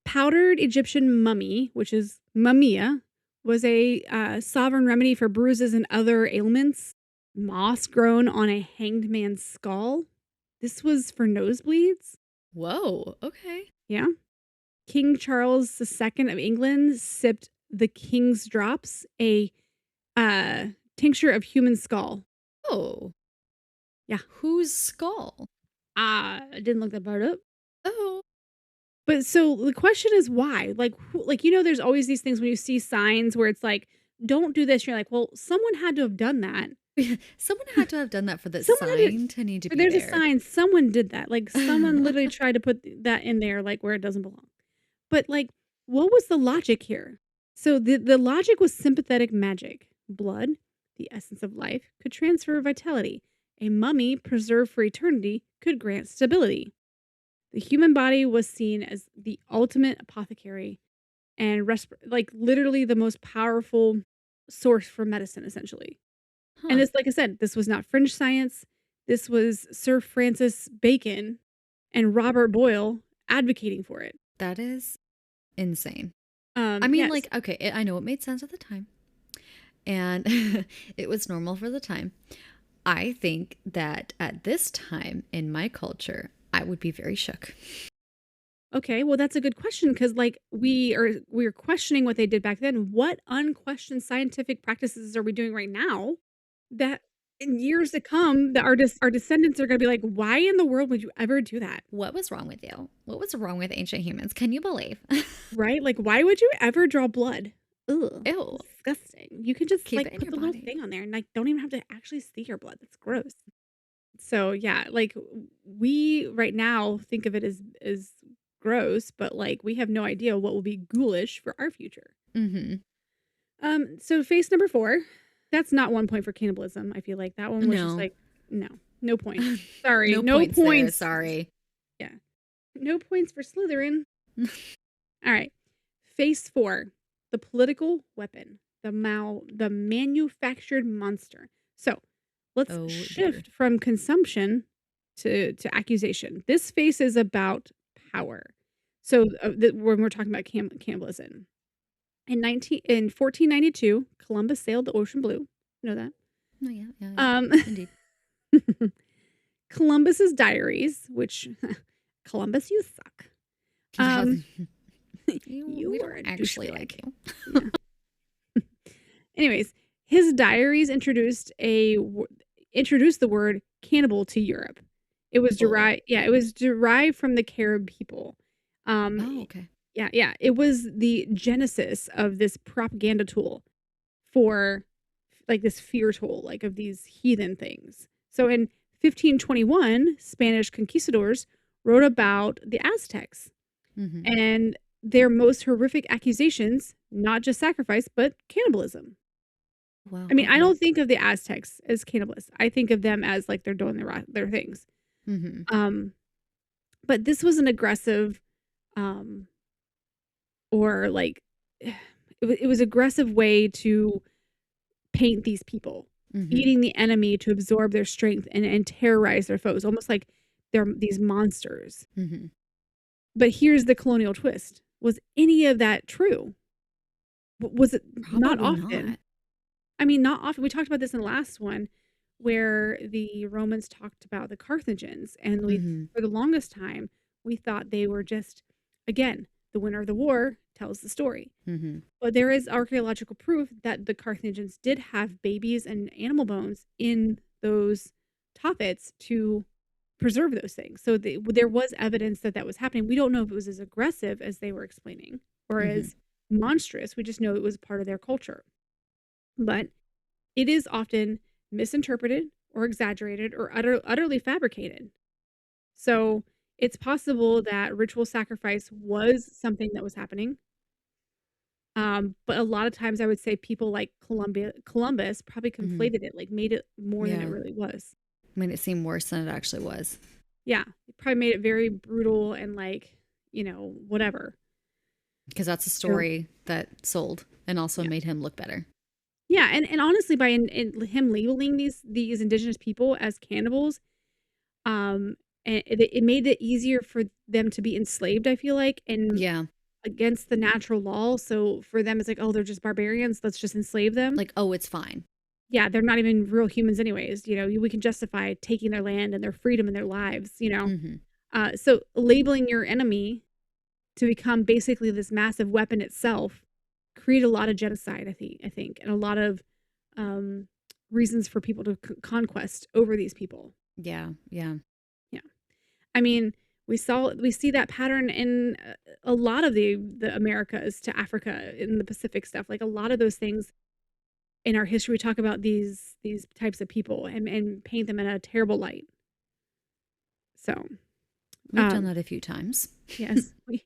Powdered Egyptian mummy, which is mumia, was a sovereign remedy for bruises and other ailments. Moss grown on a hanged man's skull. This was for nosebleeds. whoa, okay. Yeah. King Charles II of England sipped the King's Drops, a tincture of human skull. Oh, Yeah. whose skull? I didn't look that part up. Oh. But so the question is why? Like, there's always these things when you see signs where it's like, don't do this. You're like, well, someone had to have done that. Someone had to have done that for the Someone had to, sign to need to be there's a there. sign, someone did that. Like, someone literally tried to put that in there, like, where it doesn't belong. But, like, what was the logic here? So the logic was sympathetic magic. Blood, the essence of life, could transfer vitality. A mummy preserved for eternity could grant stability. The human body was seen as the ultimate apothecary and like literally the most powerful source for medicine, essentially. And Huh. it's like I said, this was not fringe science. This was Sir Francis Bacon and Robert Boyle advocating for it. That is insane. I mean, Yes. like, okay, I know it made sense at the time, and it was normal for the time. I think that at this time in my culture, I would be very shook. Okay, well, that's a good question because, like, we're questioning what they did back then. What unquestioned scientific practices are we doing right now that in years to come that our descendants are gonna be like, "Why in the world would you ever do that?" What was wrong with you? What was wrong with ancient humans? Can you believe? Right? Like, why would you ever draw blood? Ugh, Ew. disgusting. You can just, Keep like, it in put your the little body. thing on there and, like, don't even have to actually see your blood. That's gross. So, yeah, like, we right now think of it as gross, but, like, we have no idea what will be ghoulish for our future. Mm-hmm. So face number 4, that's not 1 point for cannibalism, I feel like that one was just No. like, no, no points. Sorry, No no points there. points. Sorry. Yeah, no points for Slytherin. Alright. Face 4, the political weapon, the manufactured monster. So, let's Oh dear. shift from consumption to accusation. This face is about power. So, when we're talking about cannibalism. In 1492, Columbus sailed the ocean blue. You know that? Oh yeah, yeah, yeah. Um, Indeed. Columbus's diaries, which Columbus, you suck. Um, We you don't are a actually like douchebag. you. Yeah. Anyways, his diaries introduced the word cannibal to Europe. Bull. It was derived from the Carib people. Um, Oh, okay. yeah, yeah, it was the genesis of this propaganda tool for like this fear tool, like of these heathen things. So in 1521, Spanish conquistadors wrote about the Aztecs Mm-hmm. and their most horrific accusations, not just sacrifice, but cannibalism. Wow. I mean, I Okay. don't think of the Aztecs as cannibalists. I think of them as like they're doing their things. Mm-hmm. Um, but this was an aggressive, um, or like it was aggressive way to paint these people, Mm-hmm. eating the enemy to absorb their strength and terrorize their foes, almost like they're these monsters. Mm-hmm. But here's the colonial twist. Was any of that true? Was it not Probably often? not. I mean, not often. We talked about this in the last one where the Romans talked about the Carthagins, and we Mm-hmm. for the longest time, we thought they were just, again, the winner of the war tells the story. Mm-hmm. But there is archaeological proof that the Carthaginians did have babies and animal bones in those toppets to preserve those things. So there was evidence that that was happening. We don't know if it was as aggressive as they were explaining or Mm-hmm. as monstrous. We just know it was part of their culture. But it is often misinterpreted or exaggerated or utterly fabricated. So it's possible that ritual sacrifice was something that was happening. But a lot of times I would say people like Columbus probably Mm-hmm. conflated it, like made it more than it Yeah. really was. Made it seem worse than it actually was. Yeah, it probably made it very brutal and like, whatever. Because that's a So, story that sold and also yeah. made him look better. Yeah, and honestly by in him labeling these indigenous people as cannibals, um and it made it easier for them to be enslaved, I feel like, and Yeah. against the natural law. So for them it's like, "Oh, they're just barbarians. Let's just enslave them." Like, oh, it's fine. Yeah, they're not even real humans anyways, we can justify taking their land and their freedom and their lives. Mm-hmm. So labeling your enemy to become basically this massive weapon itself create a lot of genocide, I think, and a lot of, um, reasons for people to conquest over these people. Yeah. Yeah. Yeah. I mean, we see that pattern in a lot of the Americas to Africa in the Pacific stuff, like, a lot of those things in our history, we talk about these types of people and paint them in a terrible light. So, We've done um, that a few times. yes, we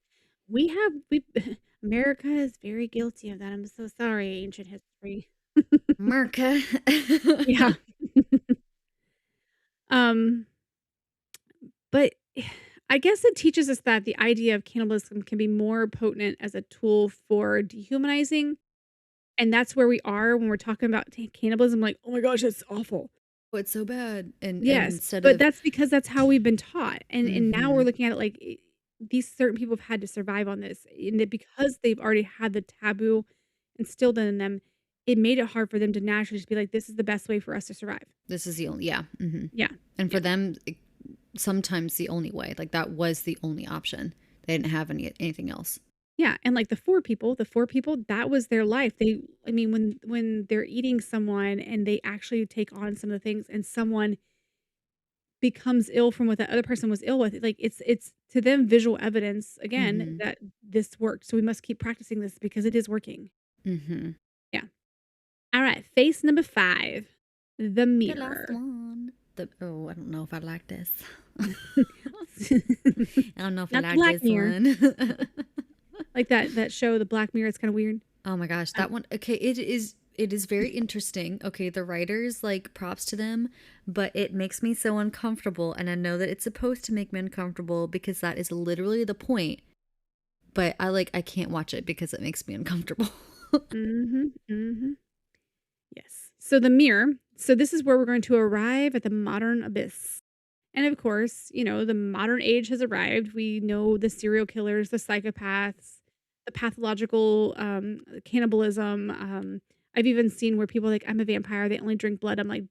America is very guilty of that. I'm so sorry, ancient history. America. Yeah. Um, but I guess it teaches us that the idea of cannibalism can be more potent as a tool for dehumanizing And that's where we are when we're talking about cannibalism, like, "Oh my gosh, that's awful." Oh, it's so bad. And Yes, instead but of that's because that's how we've been taught, and now we're mhm, looking at it like, these certain people have had to survive on this, and that because they've already had the taboo instilled in them, it made it hard for them to naturally just be like, "This is the best way for us to survive." this is the only yeah, mhm. Yeah, And for yeah. them, sometimes the only way. Like that was the only option. They didn't have anything else. Yeah, and, like, the 4 people, that was their life. I mean, when they're eating someone and they actually take on some of the things and someone becomes ill from what the other person was ill with, like, it's to them visual evidence, again, Mhm. that this worked, so we must keep practicing this because it is working. Mhm. Yeah. Alright, face number 5, the The last mirror. one. I don't know if I like this. I don't know if I Not the like Black this Mirror. one. Like that show, The Black Mirror, it's kinda weird. Oh my gosh, Um, that one. Okay, it is very interesting. Okay, the writers, like, props to them, but it makes me so uncomfortable, and I know that it's supposed to make me uncomfortable because that is literally the point. But I can't watch it because it makes me uncomfortable. mhm, mhm. Yes. So the mirror. So this is where we're going to arrive at the modern abyss. And of course, the modern age has arrived. We know the serial killers, the psychopaths, the pathological cannibalism. I've even seen where people are like, I'm a vampire. They only drink blood. I'm like,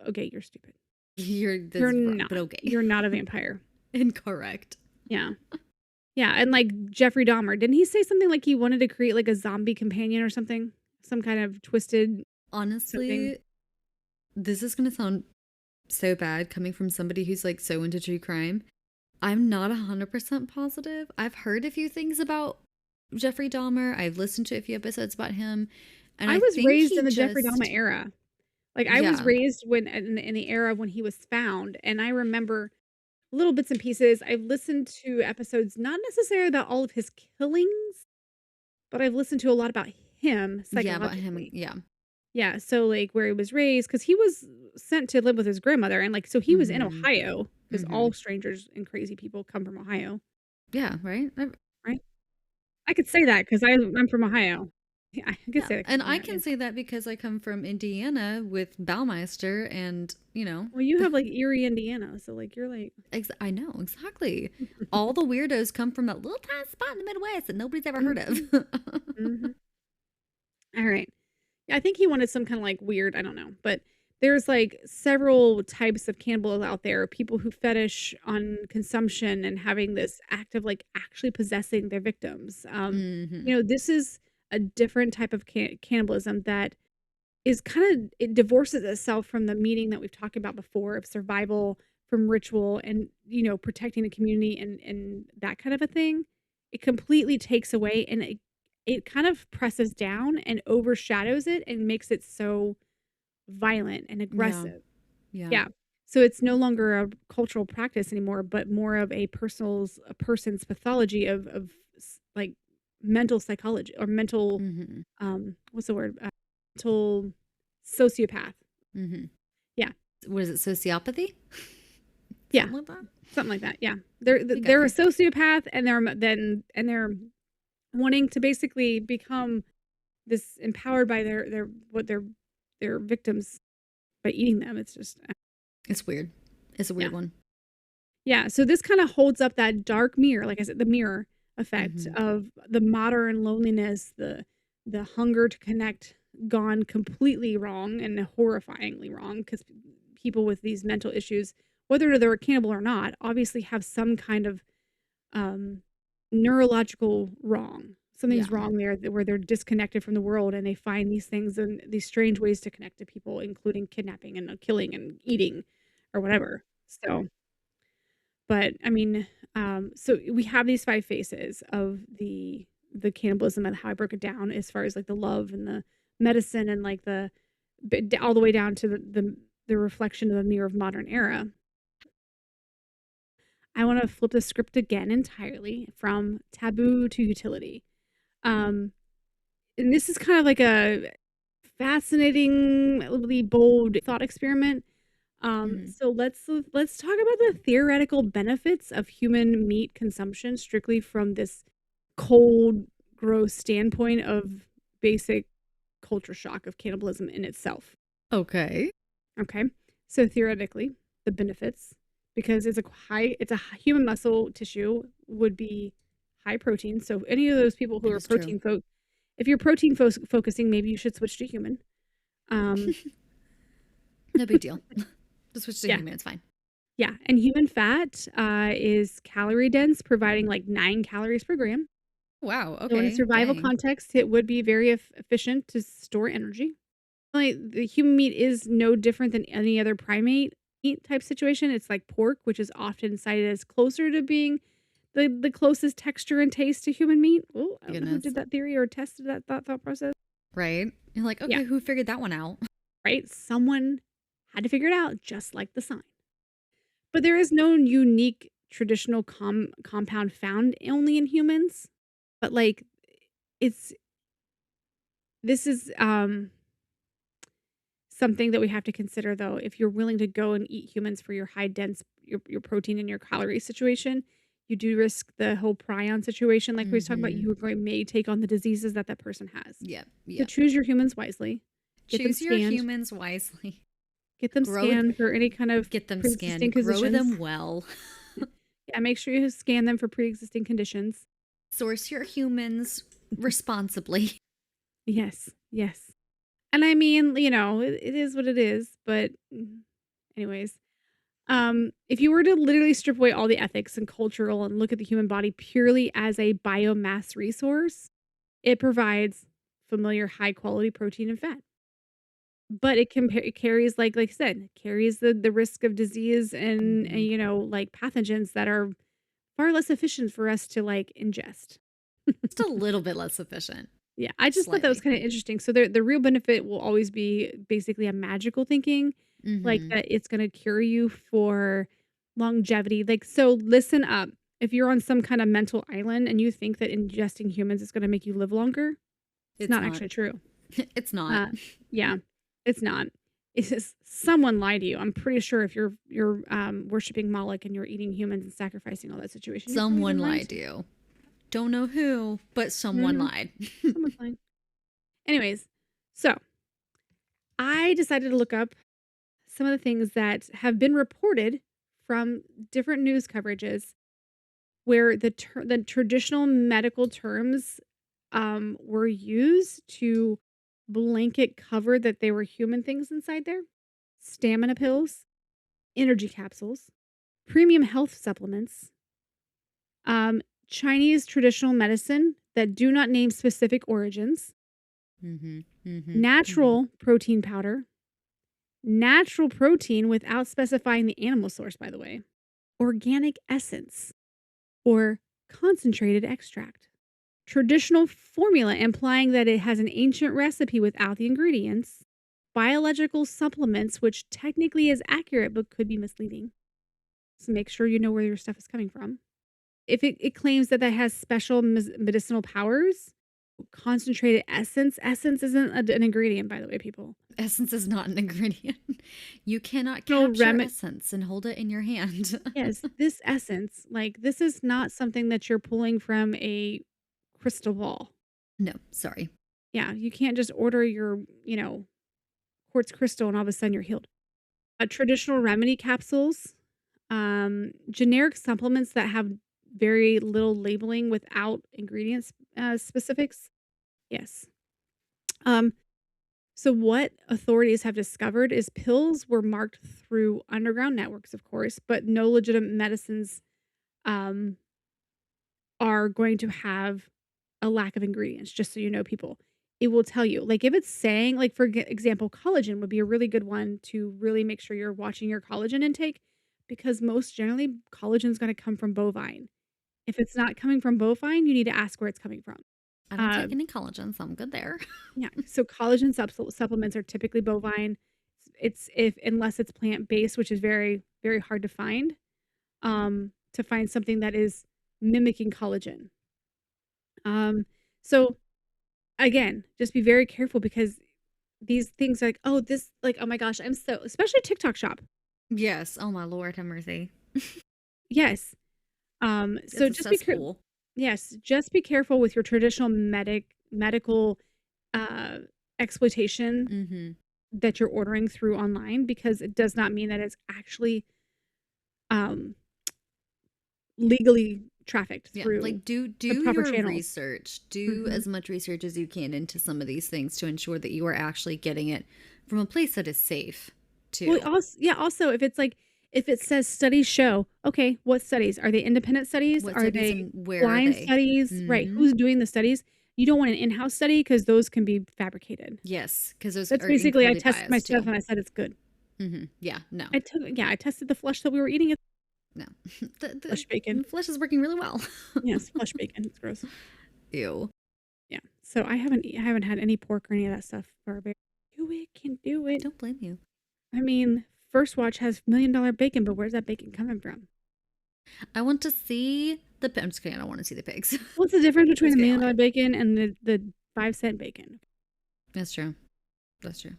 okay, you're stupid. You're That's wrong, not. but okay. You're not a vampire. Incorrect. Yeah. Yeah. And like Jeffrey Dahmer, didn't he say something like he wanted to create like a zombie companion or something? Some kind of twisted something. Honestly, this is gonna sound so bad coming from somebody who's like so into true crime. I'm not 100% positive. I've heard a few things about Jeffrey Dahmer. I've listened to a few episodes about him, and I I was think raised he in the Jeffrey Dahmer just era. Like, I was yeah, raised when in the era when he was found, and I remember little bits and pieces. I've listened to episodes, not necessarily about all of his killings, but I've listened to a lot about him yeah, about him, psychologically. yeah. Yeah, so, like, where he was raised, because he was sent to live with his grandmother, and, like, so he was in Mhm. Ohio, because Mhm. all strangers and crazy people come from Ohio, Yeah, right? right? I could say that because I'm from Ohio. Yeah, I could Yeah, say that 'cause and I'm from I Ohio, yeah. can say that because I come from Indiana with Baumeister and Well, you have, like, Erie, Indiana, so, like, you're, like I know, exactly. All the weirdos come from that little tiny spot in the Midwest that nobody's ever heard of. Mhm, mhm. Alright. Yeah, I think he wanted some kinda, like, weird I don't know, but there's, like, several types of cannibals out there, people who fetish on consumption and having this act of, like, actually possessing their victims. Mhm. This is a different type of cannibalism that is kinda it divorces itself from the meaning that we've talked about before of survival, from ritual and, protecting the community and that kind of a thing. It completely takes away and it kind of presses down and overshadows it and makes it so violent and Yeah, aggressive. yeah. Yeah. So it's no longer a cultural practice anymore, but more of a person's pathology of like mental psychology or mental Mhm. what's the word? Mental sociopath. Mhm. Yeah. What is it, sociopathy? Yeah. Something like that? Something like that. Yeah. They're We got they're a there. sociopath and they're wanting to basically become this empowered by their victims by eating them. It's just It's weird. It's a yeah. weird one. Yeah, so this kinda holds up that dark mirror, like I said, the mirror effect Mhm. of the modern loneliness, the hunger to connect gone completely wrong and horrifyingly wrong because people with these mental issues, whether they're a cannibal or not, obviously have some kind of, um, neurological wrong. Yeah. Something's wrong there where they're disconnected from the world and they find these things and these strange ways to connect to people, including kidnapping and, killing and eating or whatever. So but, I mean, so we have these 5 faces of the cannibalism and how I broke it down as far as, like, the love and the medicine and, like, the all the way down to the reflection of the mirror of modern era. I wanna flip the script again entirely from taboo to utility. Um, and this is kind of like a fascinatingly bold thought experiment. Mhm. So let's talk about the theoretical benefits of human meat consumption strictly from this cold, gross standpoint of basic culture shock of cannibalism in itself. Okay. Okay. So theoretically, the benefits, because it's a human muscle tissue would be high protein. So any of those people who That are is true. if you're protein focusing, maybe you should switch to human. Um, No big deal. Just switch to yeah, human. It's fine. yeah. And human fat is calorie dense, providing like 9 calories per gram. Wow. So in a Okay. survival Dang. context, it would be very efficient to store energy. Like the human meat is no different than any other primate meat type situation. It's like pork, which is often cited as closer to being the closest texture and taste to human meat. Oh, I don't know who Goodness. did that theory or tested that thought process. Right? You're like, Yeah, okay, who figured that one out? right. Someone had to figure it out, just like the sign. But there is no unique traditional compound found only in humans. But like, it's this is something that we have to consider, though. If you're willing to go and eat humans for your high dense your protein and your calorie situation, you do risk the whole prion situation, like we was talking about. Mm-hmm. You may take on the diseases that that person has. Yep. So Yep. choose your humans wisely. Get them Choose your scanned. humans wisely. Get them Grow, scanned for any kind of get them pre-existing scanned. Grow conditions. them well. Yeah, make sure you scan them for pre-existing conditions. Source your humans responsibly. Yes, yes. And I mean, it is what it is, but anyways, if you were to literally strip away all the ethics and cultural and look at the human body purely as a biomass resource, it provides familiar high quality protein and fat. But it carries, like I said, carries the risk of disease and, Mm-hmm. like pathogens that are far less efficient for us to like ingest. Just a little bit less efficient. Yeah, I just thought that was Slightly. kinda interesting. So the real benefit will always be basically a magical thinking, like Mm-hmm. that it's gonna cure you for longevity. Like, so listen up. If you're on some kind of mental island and you think that ingesting humans is gonna make you live longer, it's It's not not. actually true. It's not. Uh, yeah, it's not. It's just someone lied to you. I'm pretty sure if you're worshiping Moloch and you're eating humans and sacrificing all that situation, you're probably Someone been lying lied to to you. you. Don't know who, but someone Mhm, lied. someone's lying. Anyways, so I decided to look up some of the things that have been reported from different news coverages where the traditional medical terms were used to blanket cover that they were human things inside there. Stamina pills, energy capsules, premium health supplements, Chinese traditional medicine that do not name specific origins, Mm-hmm. Mm-hmm. Mm-hmm. natural protein powder, natural protein without specifying the animal source, by the way, organic essence, or concentrated extract. Traditional formula implying that it has an ancient recipe without the ingredients. Biological supplements, which technically is accurate but could be misleading. So make sure you know where your stuff is coming from. If it claims that has special medicinal powers, concentrated essence. Essence isn't an ingredient, by the way, people. Essence is not an ingredient. You cannot No capture essence and hold it in your hand. Yes, this essence, like, this is not something that you're pulling from a crystal ball. No, sorry. Yeah, you can't just order your, quartz crystal and all of a sudden you're healed. Traditional remedy capsules, generic supplements that have very little labeling without ingredients specifics. Yes. Um, so what authorities have discovered is pills were marked through underground networks, of course, but no legitimate medicines um, are going to have a lack of ingredients, just so you know, people. It will tell you. Like, if it's saying, like, for example, collagen would be a really good one to really make sure you're watching your collagen intake, because most generally, collagen is gonna come from bovine. If it's not coming from bovine, you need to ask where it's coming from. I don't Uh, take any collagen, so I'm good there. yeah, so collagen supplements are typically bovine. It's if unless it's plant-based, which is very, very hard to find something that is mimicking collagen. Um, so again, just be very careful because these things like, oh, this like, oh my gosh, I'm so especially TikTok shop. Yes. Oh my Lord, have mercy. Yes. So It's a just be cesspool. yes, just be careful with your traditional medical uh exploitation Mhm. that you're ordering through online, because it does not mean that it's actually, um, legally trafficked Yeah, through like do the proper your channels. research. Do Mhm. as much research as you can into some of these things to ensure that you are actually getting it from a place that is safe Well, too. also yeah, also, if it's like if it says studies show, okay, what studies? Are they independent studies? What Are cities they and where are blind they? studies? Right, Mhm. who's doing the studies? You don't want an in-house study because those can be fabricated. Yes, cuz those That's are basically I incredibly tested my biased stuff too. and I said it's good. Mhm. Yeah, no. I tested the flesh that we were eating. It's No. The flesh bacon. flesh is working really well. Yes, flesh bacon, it's gross. Ew. Yeah, so I haven't had any pork or any of that stuff for a very do it, can do I it. don't blame you. I mean, First Watch has $1,000,000 bacon, but where's that bacon coming from? I want to see I'm just kidding. I don't want to see the pigs. What's the difference I between was the kidding. I $1,000,000 like it. bacon and the 5-cent bacon? That's true. That's true.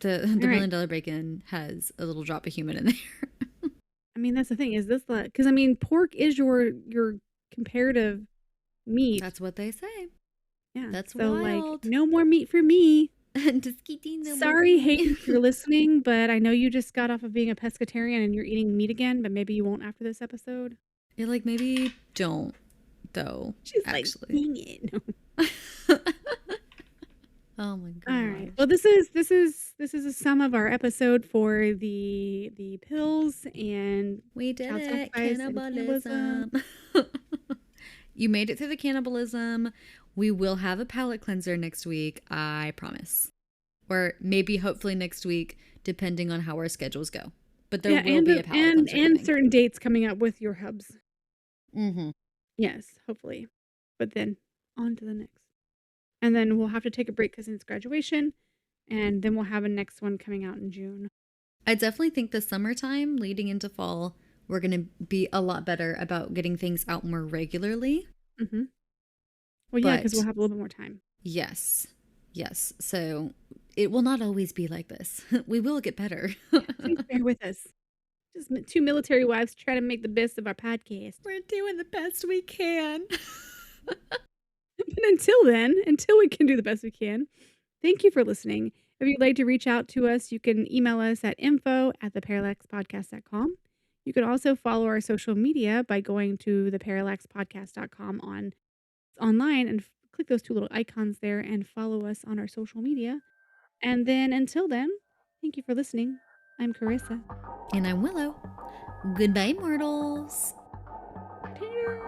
The Alright. $1,000,000 bacon has a little drop of human in there. I mean, that's the thing, is this the? Because I mean, pork is your comparative meat. That's what they say. Yeah, That's so, like, wild. no more meat for me. Just kidding, no more for Sorry, Hayden, me. if you're listening, but I know you just got off of being a pescatarian and you're eating meat again, but maybe you won't after this episode. You're like, maybe don't, though, She's like, actually. "Dang it." Oh my Alright. gosh. Well, this is a sum of our episode for the pills and We did child it. sacrifice and cannibalism. Cannibalism. You made it through the cannibalism. We will have a palate cleanser next week, I promise. Or maybe hopefully next week, depending on how our schedules go. But there Yeah, will be a palate cleanser and coming. certain dates coming up with your hubs. Mm-hmm. Yes, hopefully. But then on to the next. And then we'll have to take a break because it's graduation, and then we'll have a next one coming out in June. I definitely think the summertime leading into fall, we're going to be a lot better about getting things out more regularly. Mhm. Well, yeah, because But we'll have a little bit more time. yes, yes. So it will not always be like this. We will get better. Yeah, please bear with us. Just two military wives trying to make the best of our podcast. We're doing the best we can. But until then, until we can do the best we can, thank you for listening. If you'd like to reach out to us, you can email us at info@theparallaxpodcast.com. You can also follow our social media by going to theparallaxpodcast.com online and click those two little icons there and follow us on our social media. And then until then, thank you for listening. I'm Karissa. And I'm Willow. Goodbye, mortals. Cheers.